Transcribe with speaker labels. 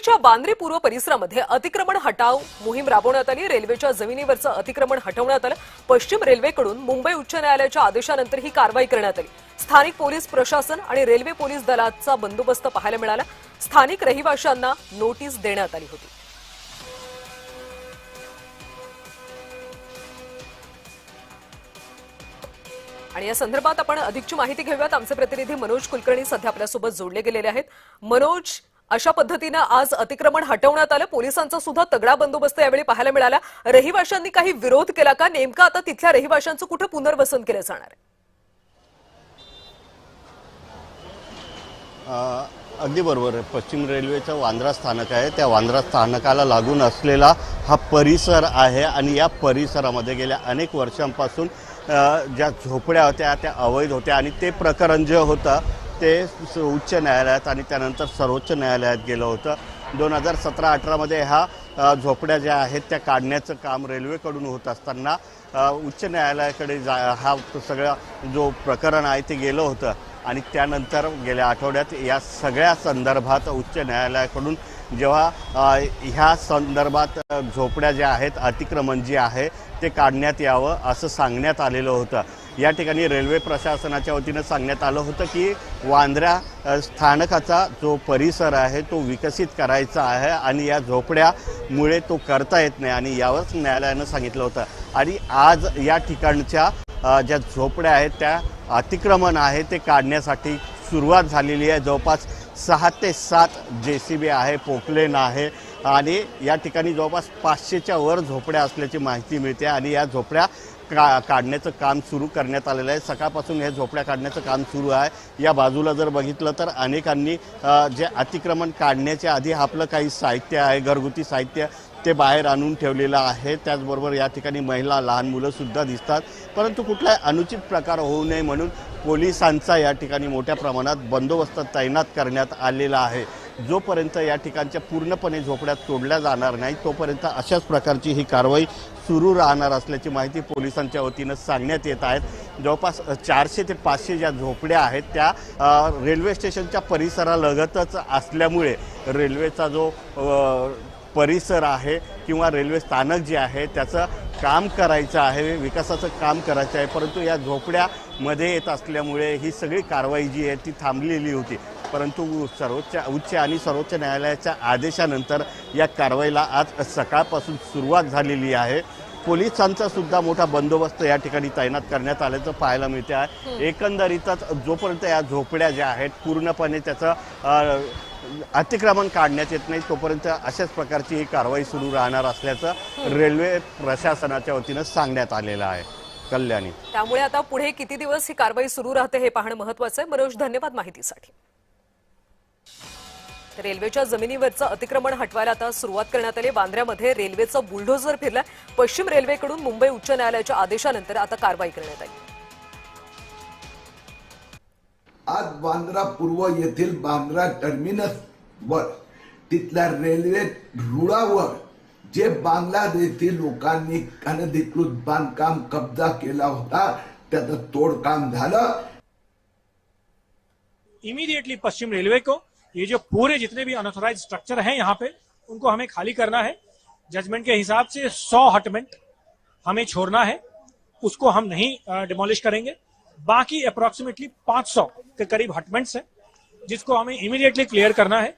Speaker 1: रेल्वेच्या बांद्रे पूर्व परिसरामध्ये अतिक्रमण हटाव मोहीम राबवण्यात आली। रेल्वेच्या जमिनीवरचं अतिक्रमण हटवण्यात आलं। पश्चिम रेल्वेकडून मुंबई उच्च न्यायालयाच्या आदेशानंतर ही कारवाई करण्यात आली। स्थानिक पोलीस प्रशासन आणि रेल्वे पोलीस दलाचा बंदोबस्त पाहायला मिळाला। स्थानिक रहिवाशांना नोटीस देण्यात आली होती। आणि या संदर्भात आपण अधिकची माहिती घेऊयात। आमचे प्रतिनिधी मनोज कुलकर्णी सध्या आपल्यासोबत जोडले गेलेले आहेत। मनोज, अशा पद्धतीने आज अतिक्रमण हटवण्यात आलं। पोलिसांचा सुद्धा तगडा बंदोबस्त यावेळी पाहायला मिळाला। रहिवाशांनी काही विरोध केला का? नेमकं आता तिथल्या रहिवाशांचं कुठे पुनर्वसन केलं जाणार आहे?
Speaker 2: अगदी बरोबर। पश्चिम रेल्वेचं वांद्रा स्थानक आहे, त्या वांद्रा स्थानकाला लागून असलेला हा परिसर आहे आणि या परिसरामध्ये गेल्या अनेक वर्षांपासून ज्या झोपड्या होत्या त्या अवैध होत्या आणि ते प्रकरण जे होतं ते उच्च न्यायालयात आणि त्यानंतर सर्वोच्च न्यायालयात गेलं होतं। 2017-18 मध्ये ह्या झोपड्या ज्या आहेत त्या काढण्याचं काम रेल्वेकडून होत असताना उच्च न्यायालयाकडे हा सगळा जो प्रकरण आहे ते गेलं होतं आणि त्यानंतर गेल्या आठवड्यात या सगळ्या संदर्भात उच्च न्यायालयाकडून जेव्हा ह्या संदर्भात झोपड्या ज्या आहेत अतिक्रमण जे आहे ते काढण्यात यावं असं सांगण्यात आलेलं होतं। या ठिकाणी रेल्वे प्रशासनाच्या वतीनं सांगण्यात आलं होतं की वांद्रा स्थानकाचा जो परिसर आहे तो विकसित करायचा आहे आणि या झोपड्यामुळे तो करता येत नाही आणि यावरच न्यायालयानं सांगितलं होतं। आणि आज या ठिकाणच्या ज्या झोपड्या आहेत त्या अतिक्रमण आहे ते काढण्यासाठी सुरुवात झालेली आहे। जवळपास 6 ते 7 JCB आहे, पोकलेन आहे आणि या ठिकाणी जवळपास 500च्या वर झोपड्या असल्याची माहिती मिळते आणि या झोपड्या काढण्याचं काम सुरू करण्यात आलेलं आहे। सकाळपासून हे झोपड्या काढण्याचं काम सुरू आहे। या बाजूला जर बघितलं तर अनेकांनी जे अतिक्रमण काढण्याच्या आधी आपलं काही साहित्य आहे, घरगुती साहित्य ते बाहेर आणून ठेवलेलं आहे। त्याचबरोबर या ठिकाणी महिला, लहान मुलंसुद्धा दिसतात, परंतु कुठलाही अनुचित प्रकार होऊ नये म्हणून पोलिसांचा या ठिकाणी मोठ्या प्रमाणात बंदोबस्त तैनात करण्यात आलेला आहे। जोपर्यंत या ठिकाणच्या पूर्णपणे झोपड्या तोडल्या जाणार नाही तोपर्यंत अशाच प्रकारची ही कारवाई सुरू राहणार असल्याची माहिती पोलिसांच्या वतीनं सांगण्यात येत आहे। जवळपास 400 ते 500 ज्या झोपड्या आहेत त्या रेल्वे स्टेशनच्या परिसरालगतच असल्यामुळे रेल्वेचा जो परिसर आहे किंवा रेल्वे स्थानक जे आहे त्याचं काम करायचं आहे, विकासाचं काम करायचं आहे, परंतु या झोपड्यामध्ये येत असल्यामुळे ही सगळी कारवाई जी आहे ती थांबलेली होती। परंतु उच्च आणि सर्वोच्च न्यायालयाच्या आदेशानंतर या कारवाईला आज सकाळपासून सुरुवात झालेली आहे। पोलिसांचा सुद्धा मोठा बंदोबस्त या ठिकाणी तैनात करण्यात आल्याचं पाहायला मिळते आहे। एकंदरीतच जोपर्यंत या झोपड्या ज्या आहेत पूर्णपणे त्याचं अतिक्रमण काढण्यात येत नाही तोपर्यंत अशाच प्रकारची ही कारवाई सुरू राहणार असल्याचं रेल्वे प्रशासनाच्या वतीनं सांगण्यात आलेलं आहे। कल्याणी,
Speaker 1: त्यामुळे आता पुढे किती दिवस ही कारवाई सुरू राहते हे पाहणं महत्त्वाचं आहे। मनोज, धन्यवाद माहितीसाठी। रेल्वेच्या जमिनीवरचं अतिक्रमण हटवायला आता सुरुवात करण्यात आली। बांद्र्यामध्ये रेल्वेचं बुलडोझर फिरलं। पश्चिम रेल्वेकडून मुंबई उच्च न्यायालयाच्या आदेशानंतर आता कारवाई करण्यात आली।
Speaker 3: आज बांद्रा पूर्व येथील बांद्रा टर्मिनस वर तिथल्या रेल्वे रुळावर जे बांगलादेशी लोकांनी अनधिकृत बांधकाम कब्जा केला होता त्याचं तोडकाम झालं।
Speaker 4: इमीडिएटली पश्चिम रेलवे को ये जो पूरे जितने भी अनऑथराइज्ड स्ट्रक्चर हैं यहाँ पे उनको हमें खाली करना है। जजमेंट के हिसाब से 100 हटमेंट हमें छोड़ना है, उसको हम नहीं डिमोलिश करेंगे। बाकी अप्रोक्सीमेटली 500 के करीब हटमेंट्स हैं जिसको हमें इमीडिएटली क्लियर करना है।